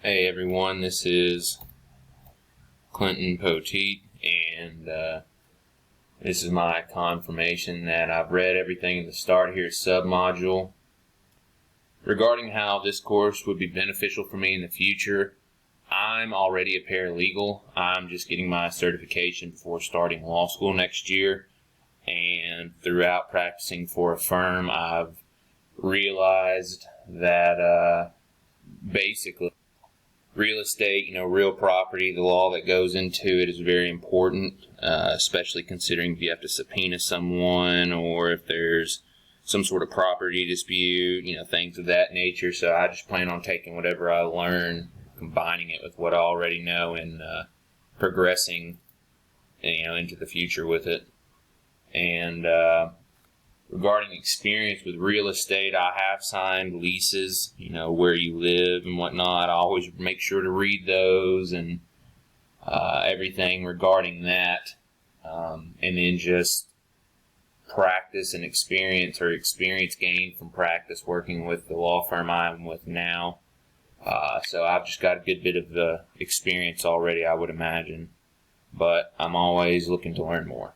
Hey everyone, this is Clinton Poteet, and this is my confirmation that I've read everything at the start here submodule. Regarding how this course would be beneficial for me in the future, I'm already a paralegal. I'm just getting my certification before starting law school next year, and throughout practicing for a firm, I've realized that basically real estate, real property, the law that goes into it is very important, especially considering if you have to subpoena someone or if there's some sort of property dispute, things of that nature. So I just plan on taking whatever I learn, combining it with what I already know, and progressing, into the future with it. And regarding experience with real estate, I have signed leases, where you live and whatnot. I always make sure to read those and everything regarding that. And then just practice and experience gained from practice working with the law firm I'm with now. So I've just got a good bit of experience already, I would imagine. But I'm always looking to learn more.